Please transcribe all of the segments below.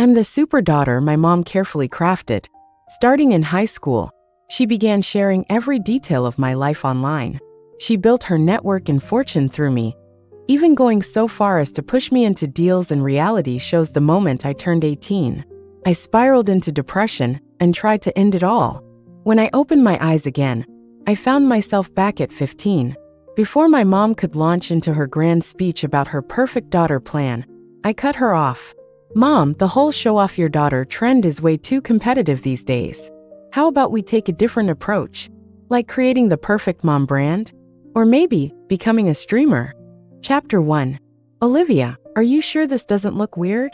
I'm the super daughter my mom carefully crafted. Starting in high school, she began sharing every detail of my life online. She built her network and fortune through me, even going so far as to push me into deals and reality shows the moment I turned 18. I spiraled into depression and tried to end it all. When I opened my eyes again, I found myself back at 15. Before my mom could launch into her grand speech about her perfect daughter plan, I cut her off. Mom, the whole show off your daughter trend is way too competitive these days. How about we take a different approach? Like creating the perfect mom brand? Or maybe becoming a streamer? Chapter 1. Olivia, are you sure this doesn't look weird?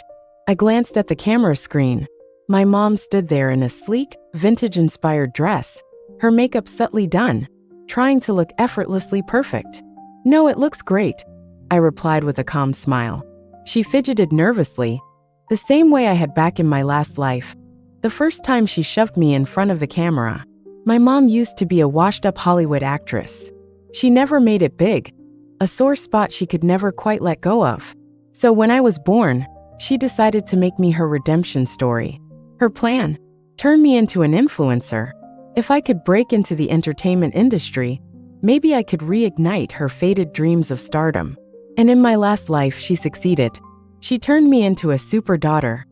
I glanced at the camera screen. My mom stood there in a sleek, vintage-inspired dress, her makeup subtly done, trying to look effortlessly perfect. No, it looks great, I replied with a calm smile. She fidgeted nervously, the same way I had back in my last life, the first time she shoved me in front of the camera. My mom used to be a washed-up Hollywood actress. She never made it big, a sore spot she could never quite let go of. So when I was born, she decided to make me her redemption story. Her plan? Turn me into an influencer. If I could break into the entertainment industry, maybe I could reignite her faded dreams of stardom. And in my last life, she succeeded. She turned me into a super daughter,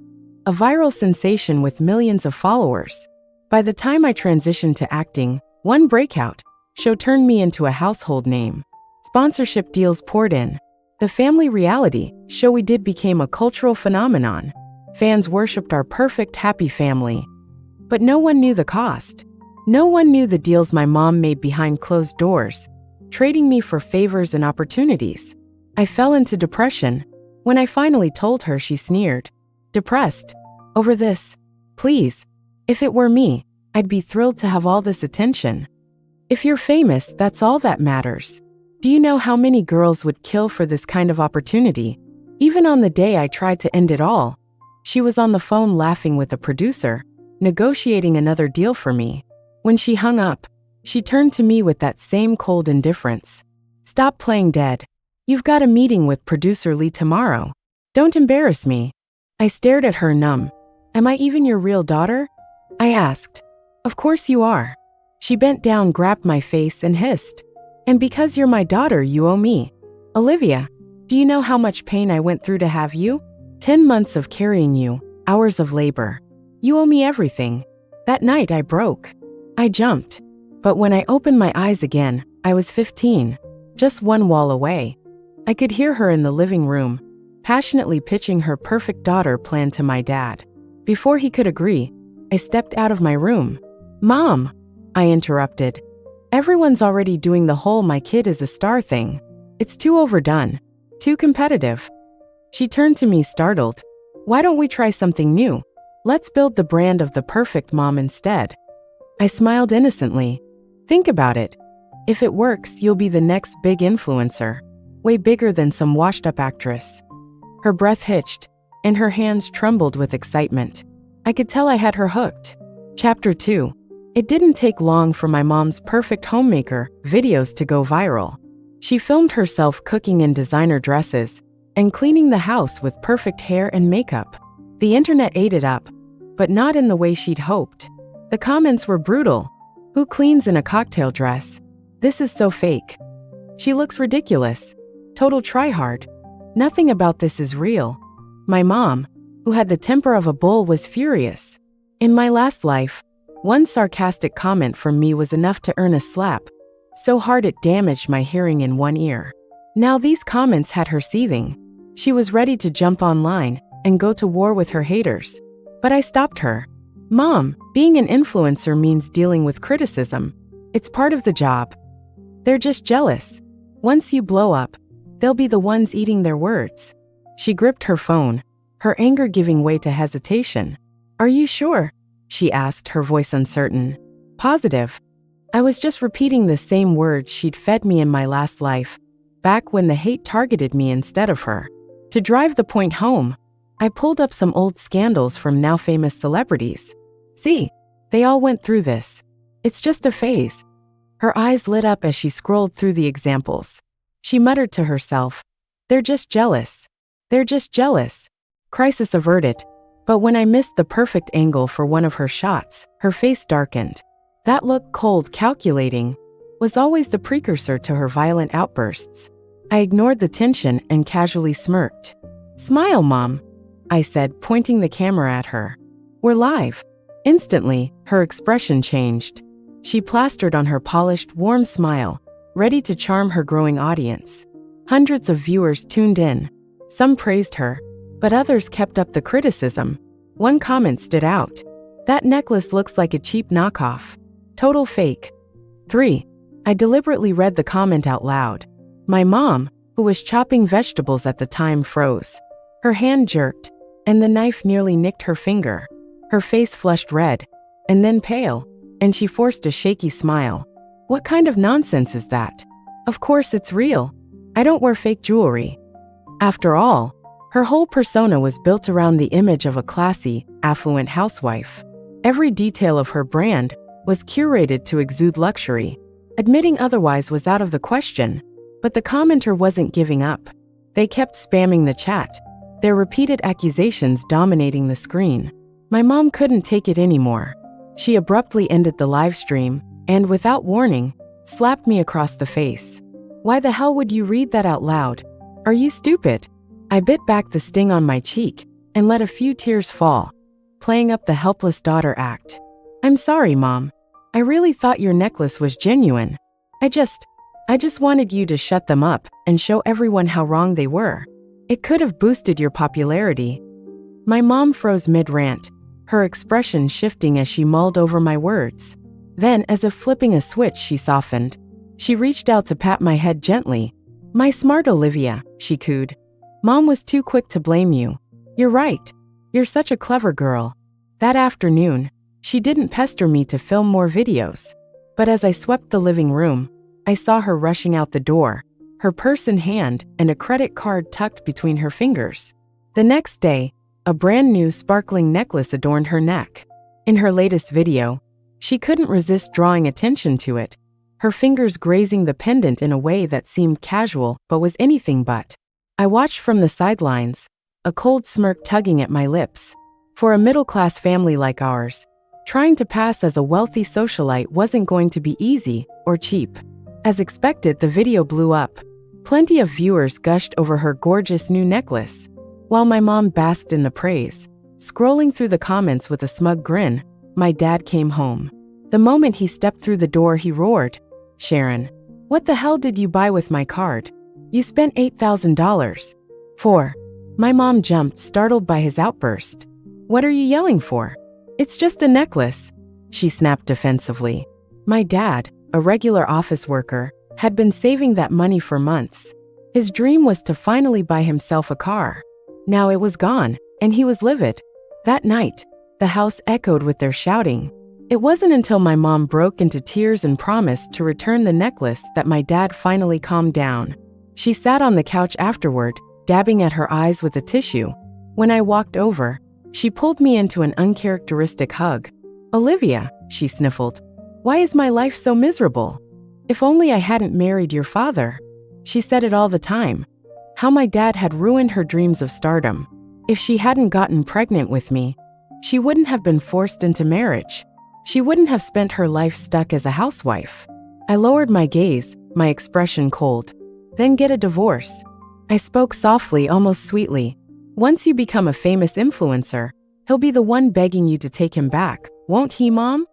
a viral sensation with millions of followers. By the time I transitioned to acting, one breakout show turned me into a household name. Sponsorship deals poured in. The family reality show we did became a cultural phenomenon. Fans worshipped our perfect, happy family. But no one knew the cost. No one knew the deals my mom made behind closed doors, trading me for favors and opportunities. I fell into depression. When I finally told her, she sneered. Depressed? Over this? Please. If it were me, I'd be thrilled to have all this attention. If you're famous, that's all that matters. Do you know how many girls would kill for this kind of opportunity? Even on the day I tried to end it all, she was on the phone laughing with a producer, negotiating another deal for me. When she hung up, she turned to me with that same cold indifference. Stop playing dead. You've got a meeting with producer Lee tomorrow. Don't embarrass me. I stared at her numb. Am I even your real daughter? I asked. Of course you are. She bent down, grabbed my face, and hissed. And because you're my daughter, you owe me. Olivia, do you know how much pain I went through to have you? 10 months of carrying you, hours of labor. You owe me everything. That night I broke. I jumped. But when I opened my eyes again, I was 15, just one wall away. I could hear her in the living room, passionately pitching her perfect daughter plan to my dad. Before he could agree, I stepped out of my room. Mom, I interrupted. Everyone's already doing the whole my kid is a star thing. It's too overdone, too competitive. She turned to me startled. Why don't we try something new? Let's build the brand of the perfect mom instead. I smiled innocently. Think about it. If it works, you'll be the next big influencer, way bigger than some washed-up actress. Her breath hitched, and her hands trembled with excitement. I could tell I had her hooked. Chapter 2. It didn't take long for my mom's perfect homemaker videos to go viral. She filmed herself cooking in designer dresses and cleaning the house with perfect hair and makeup. The internet ate it up, but not in the way she'd hoped. The comments were brutal. Who cleans in a cocktail dress? This is so fake. She looks ridiculous. Total tryhard. Nothing about this is real. My mom, who had the temper of a bull, was furious. In my last life, one sarcastic comment from me was enough to earn a slap, so hard it damaged my hearing in one ear. Now these comments had her seething. She was ready to jump online and go to war with her haters. But I stopped her. Mom, being an influencer means dealing with criticism. It's part of the job. They're just jealous. Once you blow up, they'll be the ones eating their words. She gripped her phone, her anger giving way to hesitation. Are you sure? She asked, her voice uncertain. Positive. I was just repeating the same words she'd fed me in my last life, back when the hate targeted me instead of her. To drive the point home, I pulled up some old scandals from now famous celebrities. See, they all went through this. It's just a phase. Her eyes lit up as she scrolled through the examples. She muttered to herself, they're just jealous. They're just jealous. Crisis averted. But when I missed the perfect angle for one of her shots, her face darkened. That look, cold, calculating, was always the precursor to her violent outbursts. I ignored the tension and casually smirked. "Smile, Mom," I said, pointing the camera at her. "We're live." Instantly, her expression changed. She plastered on her polished, warm smile, ready to charm her growing audience. Hundreds of viewers tuned in. Some praised her, but others kept up the criticism. One comment stood out. "That necklace looks like a cheap knockoff. Total fake." 3. I deliberately read the comment out loud. My mom, who was chopping vegetables at the time, froze. Her hand jerked, and the knife nearly nicked her finger. Her face flushed red, and then pale, and she forced a shaky smile. "What kind of nonsense is that? Of course it's real. I don't wear fake jewelry." After all, her whole persona was built around the image of a classy, affluent housewife. Every detail of her brand was curated to exude luxury. Admitting otherwise was out of the question, but the commenter wasn't giving up. They kept spamming the chat, their repeated accusations dominating the screen. My mom couldn't take it anymore. She abruptly ended the live stream and, without warning, slapped me across the face. "Why the hell would you read that out loud? Are you stupid?" I bit back the sting on my cheek and let a few tears fall, playing up the helpless daughter act. "I'm sorry, Mom. I really thought your necklace was genuine. I just wanted you to shut them up and show everyone how wrong they were. It could have boosted your popularity." My mom froze mid-rant, her expression shifting as she mulled over my words. Then, as if flipping a switch, she softened. She reached out to pat my head gently. "My smart Olivia," she cooed. "Mom was too quick to blame you. You're right. You're such a clever girl." That afternoon, she didn't pester me to film more videos. But as I swept the living room, I saw her rushing out the door, her purse in hand and a credit card tucked between her fingers. The next day, a brand new sparkling necklace adorned her neck. In her latest video, she couldn't resist drawing attention to it, her fingers grazing the pendant in a way that seemed casual but was anything but. I watched from the sidelines, a cold smirk tugging at my lips. For a middle-class family like ours, trying to pass as a wealthy socialite wasn't going to be easy or cheap. As expected, the video blew up. Plenty of viewers gushed over her gorgeous new necklace, while my mom basked in the praise. Scrolling through the comments with a smug grin, my dad came home. The moment he stepped through the door, he roared, "Sharon, what the hell did you buy with my card? You spent $8,000. 4. My mom jumped, startled by his outburst. "What are you yelling for? It's just a necklace," she snapped defensively. My dad, a regular office worker, had been saving that money for months. His dream was to finally buy himself a car. Now it was gone, and he was livid. That night, the house echoed with their shouting. It wasn't until my mom broke into tears and promised to return the necklace that my dad finally calmed down. She sat on the couch afterward, dabbing at her eyes with a tissue. When I walked over, she pulled me into an uncharacteristic hug. "Olivia," she sniffled, "why is my life so miserable? If only I hadn't married your father." She said it all the time. How my dad had ruined her dreams of stardom. If she hadn't gotten pregnant with me, she wouldn't have been forced into marriage. She wouldn't have spent her life stuck as a housewife. I lowered my gaze, my expression cold. "Then get a divorce." I spoke softly, almost sweetly. "Once you become a famous influencer, he'll be the one begging you to take him back, won't he, Mom?"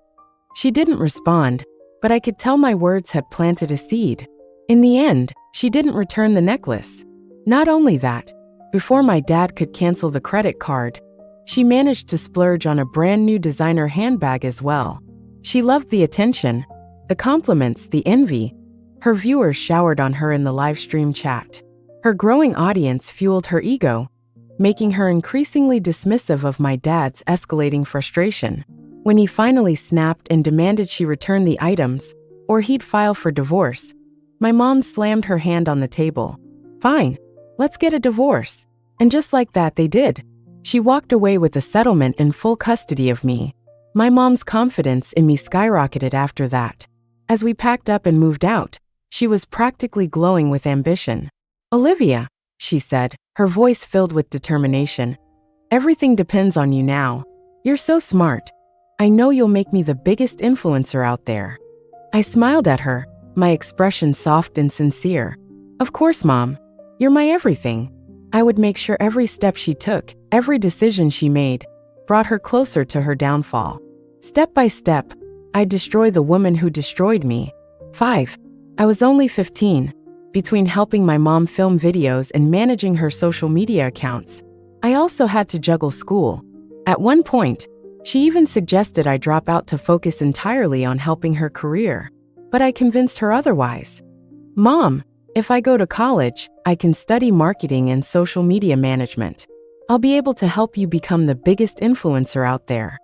She didn't respond, but I could tell my words had planted a seed. In the end, she didn't return the necklace. Not only that, before my dad could cancel the credit card, she managed to splurge on a brand new designer handbag as well. She loved the attention, the compliments, the envy. Her viewers showered on her in the live stream chat. Her growing audience fueled her ego, making her increasingly dismissive of my dad's escalating frustration. When he finally snapped and demanded she return the items, or he'd file for divorce, my mom slammed her hand on the table. "Fine, let's get a divorce." And just like that, they did. She walked away with a settlement and full custody of me. My mom's confidence in me skyrocketed after that. As we packed up and moved out, she was practically glowing with ambition. "Olivia," she said, her voice filled with determination, Everything depends on you now. You're so smart. I know you'll make me the biggest influencer out there." I smiled at her, my expression soft and sincere. "Of course, Mom. You're my everything." I would make sure every step she took, every decision she made, brought her closer to her downfall. Step by step, I'd destroy the woman who destroyed me. 5. I was only 15. Between helping my mom film videos and managing her social media accounts, I also had to juggle school. At one point, she even suggested I drop out to focus entirely on helping her career. But I convinced her otherwise. "Mom, if I go to college, I can study marketing and social media management. I'll be able to help you become the biggest influencer out there."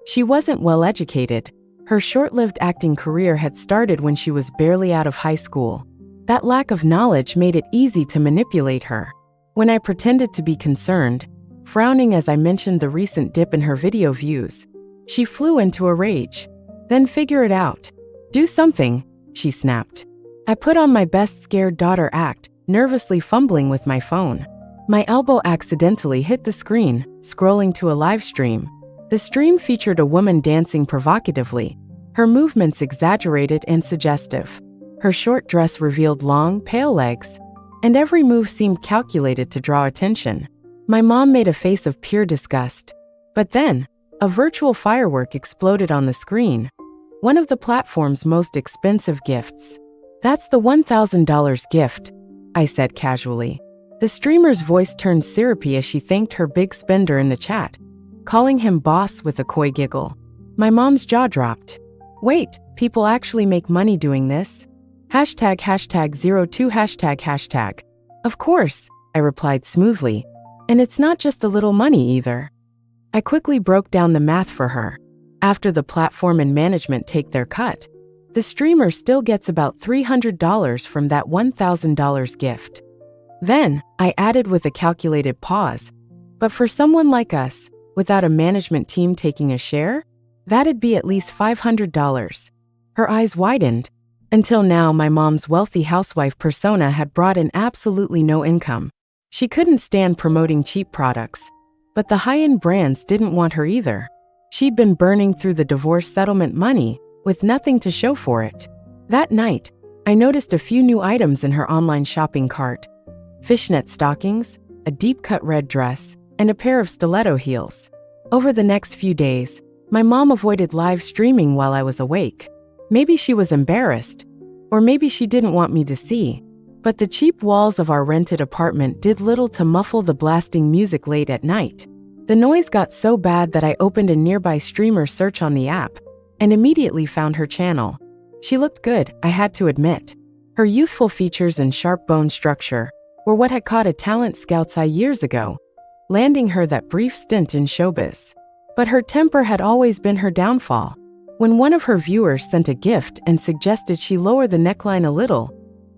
She wasn't well educated. Her short-lived acting career had started when she was barely out of high school. That lack of knowledge made it easy to manipulate her. When I pretended to be concerned, frowning as I mentioned the recent dip in her video views, she flew into a rage. "Then figure it out. Do something," she snapped. I put on my best scared daughter act, nervously fumbling with my phone. My elbow accidentally hit the screen, scrolling to a live stream. The stream featured a woman dancing provocatively, her movements exaggerated and suggestive. Her short dress revealed long, pale legs, and every move seemed calculated to draw attention. My mom made a face of pure disgust. But then, a virtual firework exploded on the screen. One of the platform's most expensive gifts. "That's the $1,000 gift," I said casually. The streamer's voice turned syrupy as she thanked her big spender in the chat, calling him boss with a coy giggle. My mom's jaw dropped. "Wait, people actually make money doing this? ##02 #. "Of course," I replied smoothly. "And it's not just a little money either." I quickly broke down the math for her. After the platform and management take their cut, the streamer still gets about $300 from that $1,000 gift. Then, I added with a calculated pause, "But for someone like us, without a management team taking a share, that'd be at least $500. Her eyes widened. Until now, my mom's wealthy housewife persona had brought in absolutely no income. She couldn't stand promoting cheap products. But the high-end brands didn't want her either. She'd been burning through the divorce settlement money, with nothing to show for it. That night, I noticed a few new items in her online shopping cart. Fishnet stockings, a deep-cut red dress, and a pair of stiletto heels. Over the next few days, my mom avoided live streaming while I was awake. Maybe she was embarrassed, or maybe she didn't want me to see. But the cheap walls of our rented apartment did little to muffle the blasting music late at night. The noise got so bad that I opened a nearby streamer search on the app and immediately found her channel. She looked good, I had to admit. Her youthful features and sharp bone structure were what had caught a talent scout's eye years ago, landing her that brief stint in showbiz. But her temper had always been her downfall. When one of her viewers sent a gift and suggested she lower the neckline a little,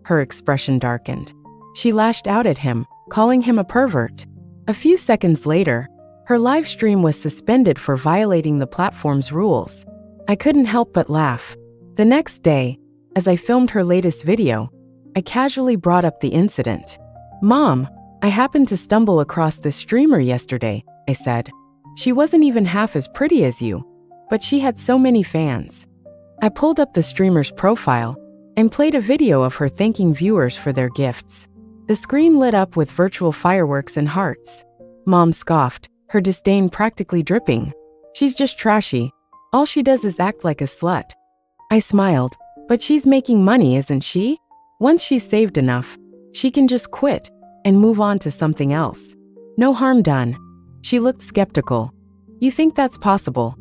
her expression darkened. She lashed out at him, calling him a pervert. A few seconds later, her live stream was suspended for violating the platform's rules. I couldn't help but laugh. The next day, as I filmed her latest video, I casually brought up the incident. "Mom, I happened to stumble across this streamer yesterday," I said. "She wasn't even half as pretty as you, but she had so many fans." I pulled up the streamer's profile and played a video of her thanking viewers for their gifts. The screen lit up with virtual fireworks and hearts. Mom scoffed, her disdain practically dripping. "She's just trashy. All she does is act like a slut." I smiled. "But she's making money, isn't she? Once she's saved enough, she can just quit and move on to something else. No harm done." She looked skeptical. "You think that's possible?"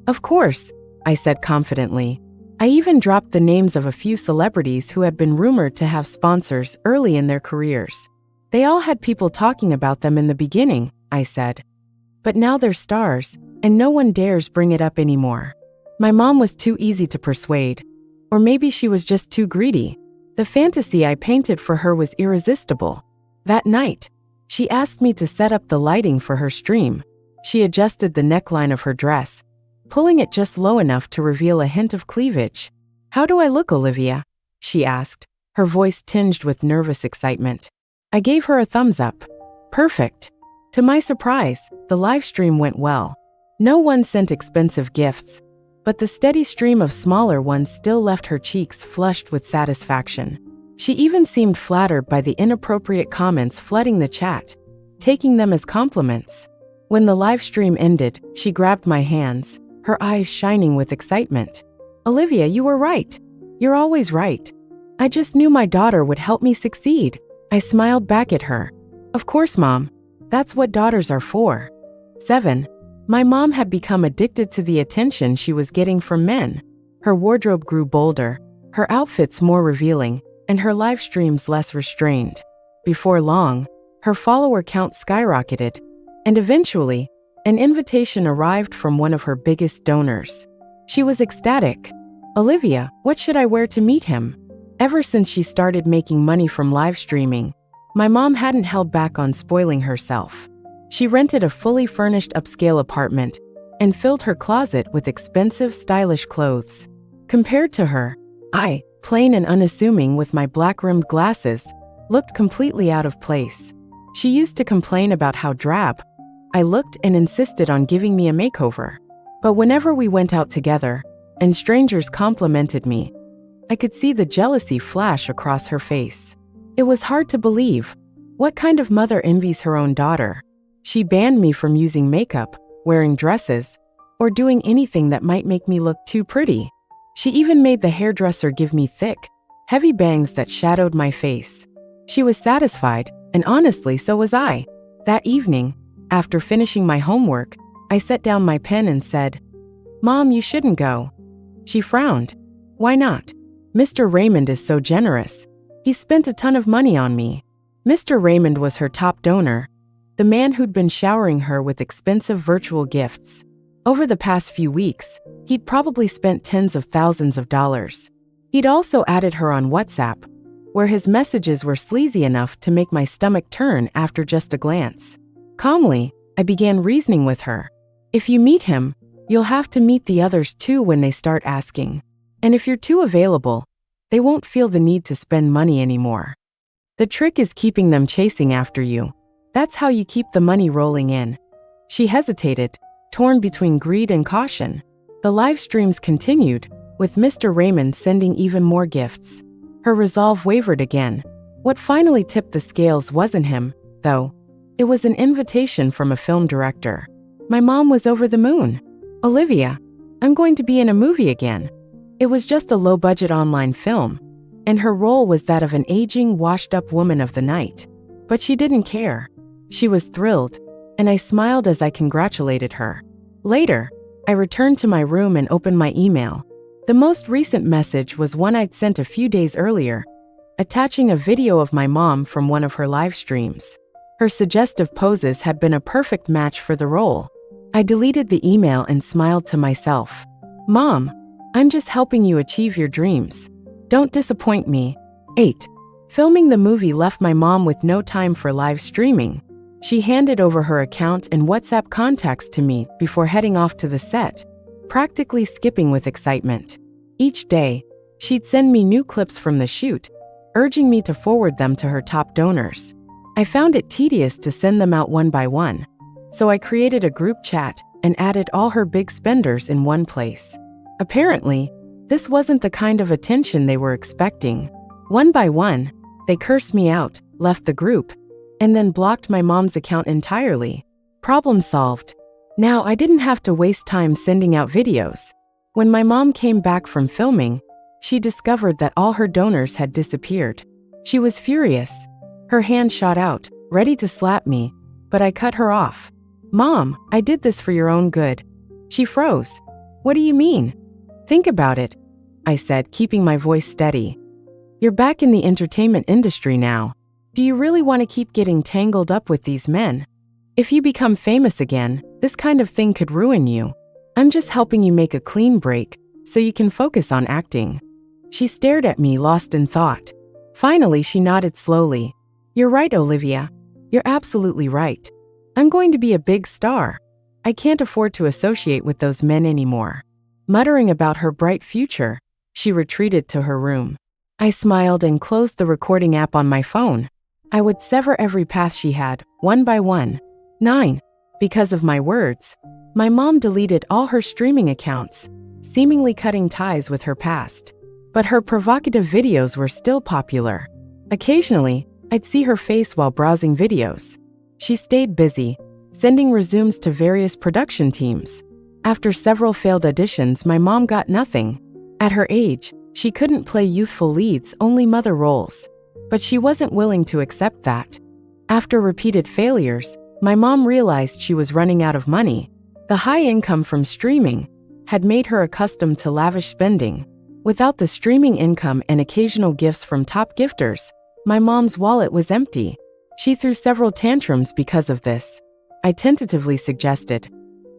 "Of course," I said confidently. I even dropped the names of a few celebrities who had been rumored to have sponsors early in their careers. "They all had people talking about them in the beginning," I said. "But now they're stars, and no one dares bring it up anymore." My mom was too easy to persuade. Or maybe she was just too greedy. The fantasy I painted for her was irresistible. That night, she asked me to set up the lighting for her stream. She adjusted the neckline of her dress, pulling it just low enough to reveal a hint of cleavage. "How do I look, Olivia?" she asked, her voice tinged with nervous excitement. I gave her a thumbs up. "Perfect." To my surprise, the live stream went well. No one sent expensive gifts, but the steady stream of smaller ones still left her cheeks flushed with satisfaction. She even seemed flattered by the inappropriate comments flooding the chat, taking them as compliments. When the live stream ended, she grabbed my hands, her eyes shining with excitement. "Olivia, you were right. You're always right. I just knew my daughter would help me succeed." I smiled back at her. "Of course, Mom. That's what daughters are for." 7. My mom had become addicted to the attention she was getting from men. Her wardrobe grew bolder, her outfits more revealing, and her live streams less restrained. Before long, her follower count skyrocketed, and eventually, an invitation arrived from one of her biggest donors. She was ecstatic. "Olivia, what should I wear to meet him?" Ever since she started making money from live streaming, my mom hadn't held back on spoiling herself. She rented a fully furnished upscale apartment and filled her closet with expensive, stylish clothes. Compared to her, I, plain and unassuming with my black-rimmed glasses, looked completely out of place. She used to complain about how drab I looked and insisted on giving me a makeover. But whenever we went out together, and strangers complimented me, I could see the jealousy flash across her face. It was hard to believe. What kind of mother envies her own daughter? She banned me from using makeup, wearing dresses, or doing anything that might make me look too pretty. She even made the hairdresser give me thick, heavy bangs that shadowed my face. She was satisfied, and honestly, so was I. That evening, after finishing my homework, I set down my pen and said, "Mom, you shouldn't go." She frowned. "Why not? Mr. Raymond is so generous. He spent a ton of money on me." Mr. Raymond was her top donor, the man who'd been showering her with expensive virtual gifts. Over the past few weeks, he'd probably spent tens of thousands of dollars. He'd also added her on WhatsApp, where his messages were sleazy enough to make my stomach turn after just a glance. Calmly, I began reasoning with her. "If you meet him, you'll have to meet the others too when they start asking. And if you're too available, they won't feel the need to spend money anymore. The trick is keeping them chasing after you. That's how you keep the money rolling in." She hesitated, torn between greed and caution. The live streams continued, with Mr. Raymond sending even more gifts. Her resolve wavered again. What finally tipped the scales wasn't him, though. It was an invitation from a film director. My mom was over the moon. "Olivia, I'm going to be in a movie again." It was just a low-budget online film, and her role was that of an aging, washed-up woman of the night. But she didn't care. She was thrilled, and I smiled as I congratulated her. Later, I returned to my room and opened my email. The most recent message was one I'd sent a few days earlier, attaching a video of my mom from one of her live streams. Her suggestive poses had been a perfect match for the role. I deleted the email and smiled to myself. "Mom, I'm just helping you achieve your dreams. Don't disappoint me." 8. Filming the movie left my mom with no time for live streaming. She handed over her account and WhatsApp contacts to me before heading off to the set, practically skipping with excitement. Each day, she'd send me new clips from the shoot, urging me to forward them to her top donors. I found it tedious to send them out one by one, so I created a group chat and added all her big spenders in one place. Apparently, this wasn't the kind of attention they were expecting. One by one, they cursed me out, left the group, and then blocked my mom's account entirely. Problem solved. Now I didn't have to waste time sending out videos. When my mom came back from filming, she discovered that all her donors had disappeared. She was furious. Her hand shot out, ready to slap me, but I cut her off. "Mom, I did this for your own good." She froze. "What do you mean?" "Think about it," I said, keeping my voice steady. "You're back in the entertainment industry now. Do you really want to keep getting tangled up with these men? If you become famous again, this kind of thing could ruin you. I'm just helping you make a clean break so you can focus on acting." She stared at me, lost in thought. Finally, she nodded slowly. "You're right, Olivia. You're absolutely right. I'm going to be a big star. I can't afford to associate with those men anymore." Muttering about her bright future, she retreated to her room. I smiled and closed the recording app on my phone. I would sever every path she had, one by one. 9. Because of my words, my mom deleted all her streaming accounts, seemingly cutting ties with her past. But her provocative videos were still popular. Occasionally, I'd see her face while browsing videos. She stayed busy, sending resumes to various production teams. After several failed auditions, my mom got nothing. At her age, she couldn't play youthful leads, only mother roles. But she wasn't willing to accept that. After repeated failures, my mom realized she was running out of money. The high income from streaming had made her accustomed to lavish spending. Without the streaming income and occasional gifts from top gifters, my mom's wallet was empty. She threw several tantrums because of this. I tentatively suggested,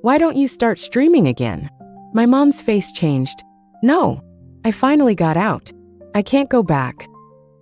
"Why don't you start streaming again?" My mom's face changed. "No. I finally got out. I can't go back."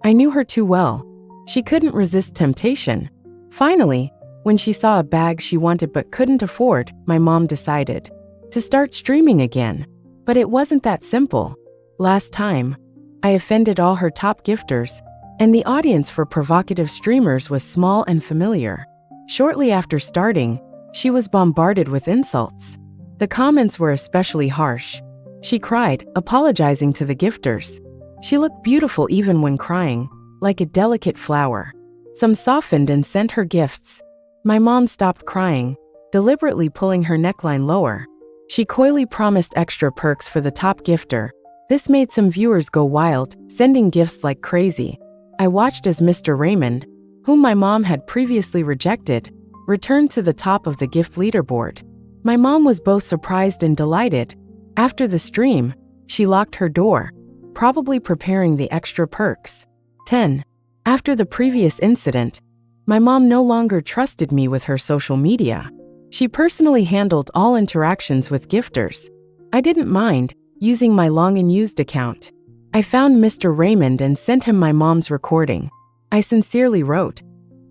I knew her too well. She couldn't resist temptation. Finally, when she saw a bag she wanted but couldn't afford, my mom decided to start streaming again. But it wasn't that simple. Last time, I offended all her top gifters, and the audience for provocative streamers was small and familiar. Shortly after starting, she was bombarded with insults. The comments were especially harsh. She cried, apologizing to the gifters. She looked beautiful even when crying, like a delicate flower. Some softened and sent her gifts. My mom stopped crying, deliberately pulling her neckline lower. She coyly promised extra perks for the top gifter. This made some viewers go wild, sending gifts like crazy. I watched as Mr. Raymond, whom my mom had previously rejected, returned to the top of the gift leaderboard. My mom was both surprised and delighted. After the stream, she locked her door, probably preparing the extra perks. 10. After the previous incident, my mom no longer trusted me with her social media. She personally handled all interactions with gifters. I didn't mind using my long and used account. I found Mr. Raymond and sent him my mom's recording. I sincerely wrote,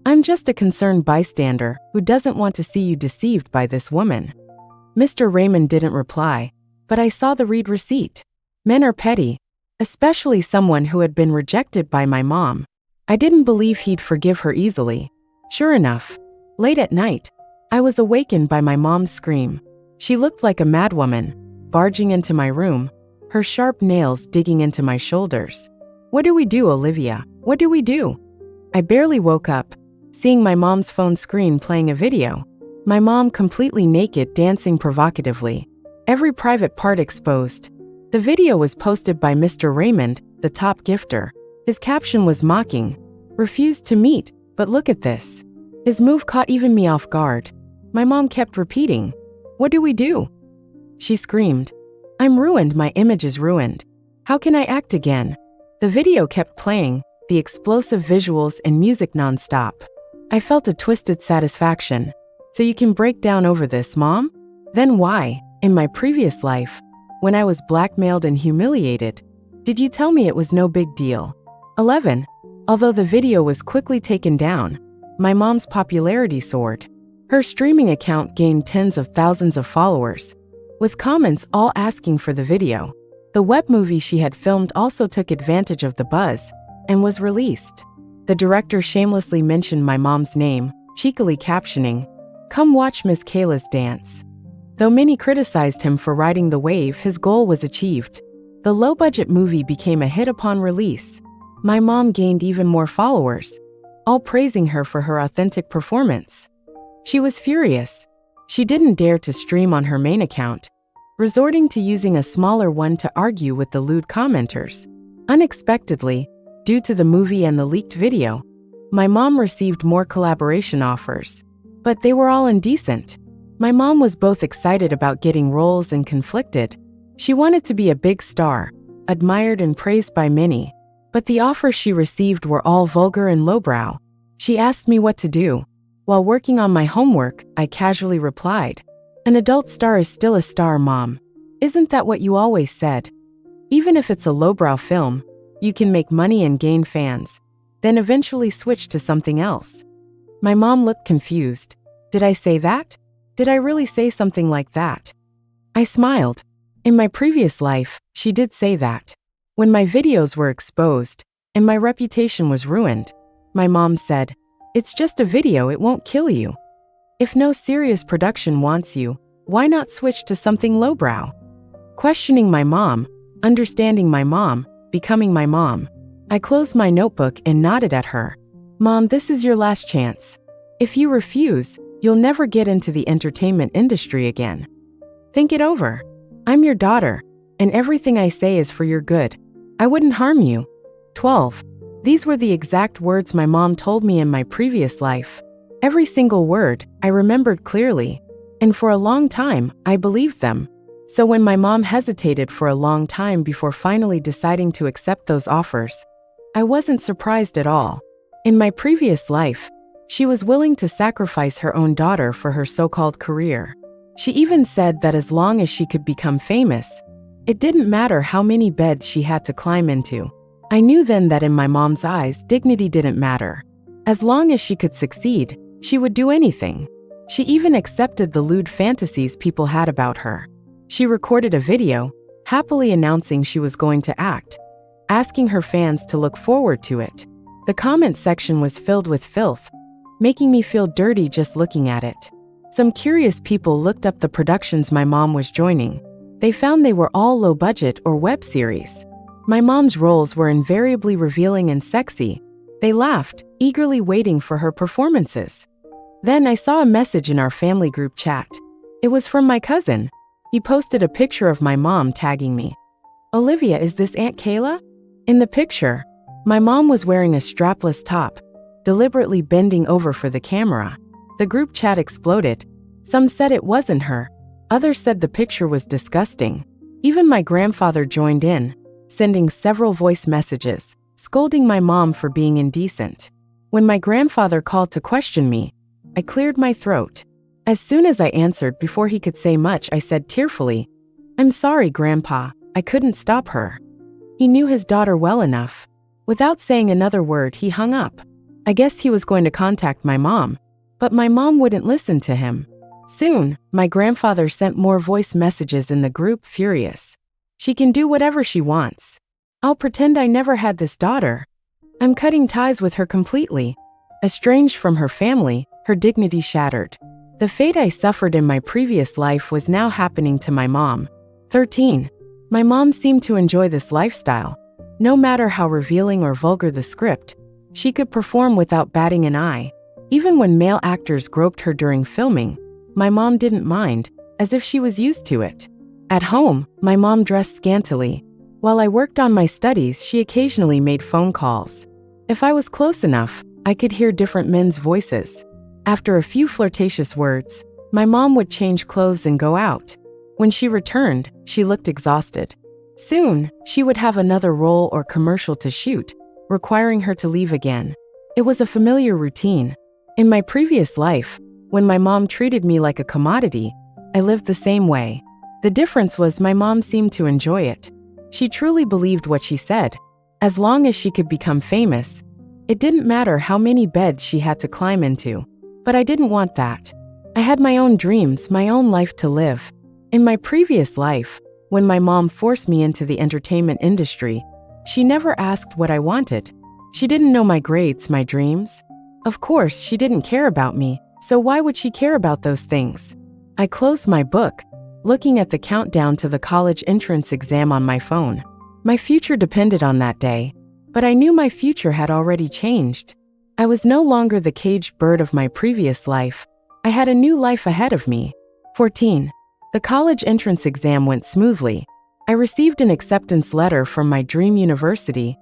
"I'm just a concerned bystander who doesn't want to see you deceived by this woman." Mr. Raymond didn't reply, but I saw the read receipt. Men are petty, especially someone who had been rejected by my mom. I didn't believe he'd forgive her easily. Sure enough, late at night, I was awakened by my mom's scream. She looked like a madwoman, barging into my room, her sharp nails digging into my shoulders. "What do we do, Olivia? What do we do?" I barely woke up, seeing my mom's phone screen playing a video. My mom completely naked, dancing provocatively, every private part exposed. The video was posted by Mr. Raymond, the top gifter. His caption was mocking, "Refused to meet, but look at this." His move caught even me off guard. My mom kept repeating, "What do we do?" She screamed, "I'm ruined, my image is ruined. How can I act again?" The video kept playing, the explosive visuals and music nonstop. I felt a twisted satisfaction. "So you can break down over this, Mom? Then why, in my previous life, when I was blackmailed and humiliated, did you tell me it was no big deal?" 11. Although the video was quickly taken down, my mom's popularity soared. Her streaming account gained tens of thousands of followers, with comments all asking for the video. The web movie she had filmed also took advantage of the buzz and was released. The director shamelessly mentioned my mom's name, cheekily captioning, "Come watch Miss Kayla's dance." Though many criticized him for riding the wave, his goal was achieved. The low-budget movie became a hit upon release. My mom gained even more followers, all praising her for her authentic performance. She was furious. She didn't dare to stream on her main account, resorting to using a smaller one to argue with the lewd commenters. Unexpectedly, due to the movie and the leaked video, my mom received more collaboration offers, but they were all indecent. My mom was both excited about getting roles and conflicted. She wanted to be a big star, admired and praised by many, but the offers she received were all vulgar and lowbrow. She asked me what to do. While working on my homework, I casually replied, "An adult star is still a star, Mom. Isn't that what you always said? Even if it's a lowbrow film, you can make money and gain fans, then eventually switch to something else." My mom looked confused. Did I say that? Did I really say something like that? I smiled. In my previous life, she did say that. When my videos were exposed and my reputation was ruined, my mom said, "It's just a video, it won't kill you." If no serious production wants you, why not switch to something lowbrow? Questioning my mom, understanding my mom, becoming my mom. I closed my notebook and nodded at her. Mom, this is your last chance. If you refuse, you'll never get into the entertainment industry again. Think it over. I'm your daughter, and everything I say is for your good. I wouldn't harm you. 12. These were the exact words my mom told me in my previous life. Every single word I remembered clearly, and for a long time, I believed them. So when my mom hesitated for a long time before finally deciding to accept those offers, I wasn't surprised at all. In my previous life, she was willing to sacrifice her own daughter for her so-called career. She even said that as long as she could become famous, it didn't matter how many beds she had to climb into. I knew then that in my mom's eyes, dignity didn't matter. As long as she could succeed, she would do anything. She even accepted the lewd fantasies people had about her. She recorded a video, happily announcing she was going to act, asking her fans to look forward to it. The comment section was filled with filth, making me feel dirty just looking at it. Some curious people looked up the productions my mom was joining. They found they were all low-budget or web series. My mom's roles were invariably revealing and sexy. They laughed, eagerly waiting for her performances. Then I saw a message in our family group chat. It was from my cousin. He posted a picture of my mom tagging me. Olivia, is this Aunt Kayla? In the picture, my mom was wearing a strapless top, deliberately bending over for the camera. The group chat exploded. Some said it wasn't her. Others said the picture was disgusting. Even my grandfather joined in, sending several voice messages, scolding my mom for being indecent. When my grandfather called to question me, I cleared my throat. As soon as I answered before he could say much, I said tearfully, "I'm sorry, Grandpa, I couldn't stop her." He knew his daughter well enough. Without saying another word, he hung up. I guess he was going to contact my mom, but my mom wouldn't listen to him. Soon, my grandfather sent more voice messages in the group, furious. She can do whatever she wants. I'll pretend I never had this daughter. I'm cutting ties with her completely. Estranged from her family, her dignity shattered. The fate I suffered in my previous life was now happening to my mom. 13. My mom seemed to enjoy this lifestyle. No matter how revealing or vulgar the script, she could perform without batting an eye. Even when male actors groped her during filming, my mom didn't mind, as if she was used to it. At home, my mom dressed scantily. While I worked on my studies, she occasionally made phone calls. If I was close enough, I could hear different men's voices. After a few flirtatious words, my mom would change clothes and go out. When she returned, she looked exhausted. Soon, she would have another role or commercial to shoot, requiring her to leave again. It was a familiar routine. In my previous life, when my mom treated me like a commodity, I lived the same way. The difference was my mom seemed to enjoy it. She truly believed what she said. As long as she could become famous, it didn't matter how many beds she had to climb into. But I didn't want that. I had my own dreams, my own life to live. In my previous life, when my mom forced me into the entertainment industry, she never asked what I wanted. She didn't know my grades, my dreams. Of course, she didn't care about me, so why would she care about those things? I closed my book, looking at the countdown to the college entrance exam on my phone. My future depended on that day, but I knew my future had already changed. I was no longer the caged bird of my previous life. I had a new life ahead of me. 14. The college entrance exam went smoothly. I received an acceptance letter from my dream university,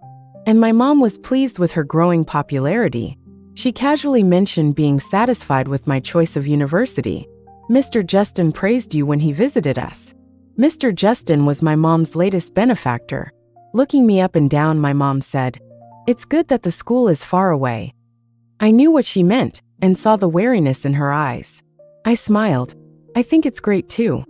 and my mom was pleased with her growing popularity. She casually mentioned being satisfied with my choice of university. Mr. Justin praised you when he visited us. Mr. Justin was my mom's latest benefactor. Looking me up and down, my mom said, "It's good that the school is far away." I knew what she meant and saw the wariness in her eyes. I smiled. I think it's great too.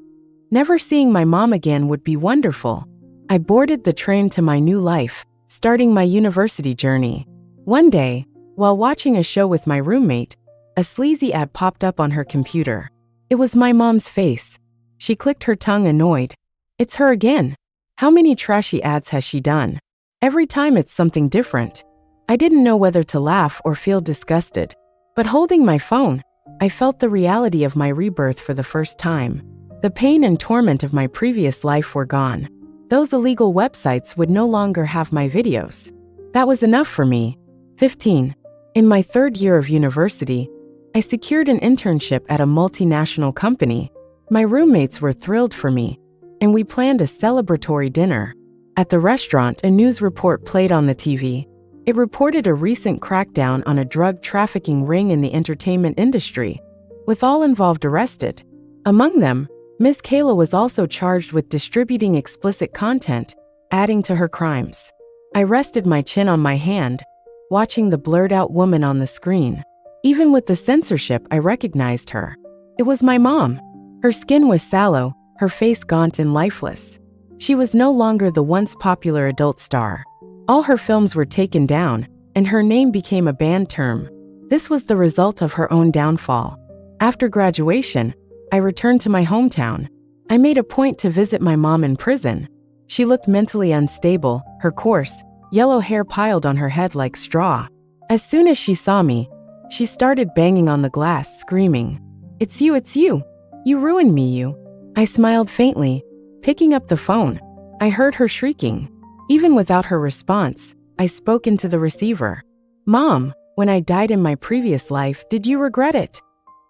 Never seeing my mom again would be wonderful. I boarded the train to my new life, starting my university journey. One day, while watching a show with my roommate, a sleazy ad popped up on her computer. It was my mom's face. She clicked her tongue, annoyed. It's her again. How many trashy ads has she done? Every time it's something different. I didn't know whether to laugh or feel disgusted. But holding my phone, I felt the reality of my rebirth for the first time. The pain and torment of my previous life were gone. Those illegal websites would no longer have my videos. That was enough for me. 15. In my third year of university, I secured an internship at a multinational company. My roommates were thrilled for me, and we planned a celebratory dinner. At the restaurant, a news report played on the TV. It reported a recent crackdown on a drug trafficking ring in the entertainment industry, with all involved arrested. Among them, Ms. Kayla was also charged with distributing explicit content, adding to her crimes. I rested my chin on my hand, watching the blurred-out woman on the screen. Even with the censorship, I recognized her. It was my mom. Her skin was sallow, her face gaunt and lifeless. She was no longer the once popular adult star. All her films were taken down, and her name became a banned term. This was the result of her own downfall. After graduation, I returned to my hometown. I made a point to visit my mom in prison. She looked mentally unstable, her coarse, yellow hair piled on her head like straw. As soon as she saw me, she started banging on the glass, screaming, "It's you, it's you! You ruined me, you!" I smiled faintly, picking up the phone. I heard her shrieking. Even without her response, I spoke into the receiver. "Mom, when I died in my previous life, did you regret it?"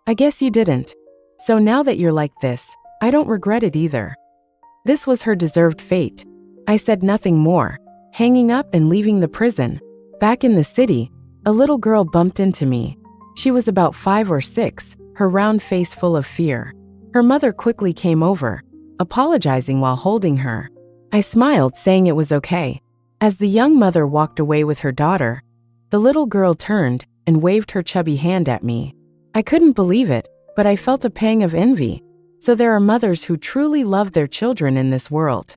"I guess you didn't. So now that you're like this, I don't regret it either." This was her deserved fate. I said nothing more, hanging up and leaving the prison. Back in the city, a little girl bumped into me. She was about 5 or 6, her round face full of fear. Her mother quickly came over, apologizing while holding her. I smiled, saying it was okay. As the young mother walked away with her daughter, the little girl turned and waved her chubby hand at me. I couldn't believe it, but I felt a pang of envy. So there are mothers who truly love their children in this world.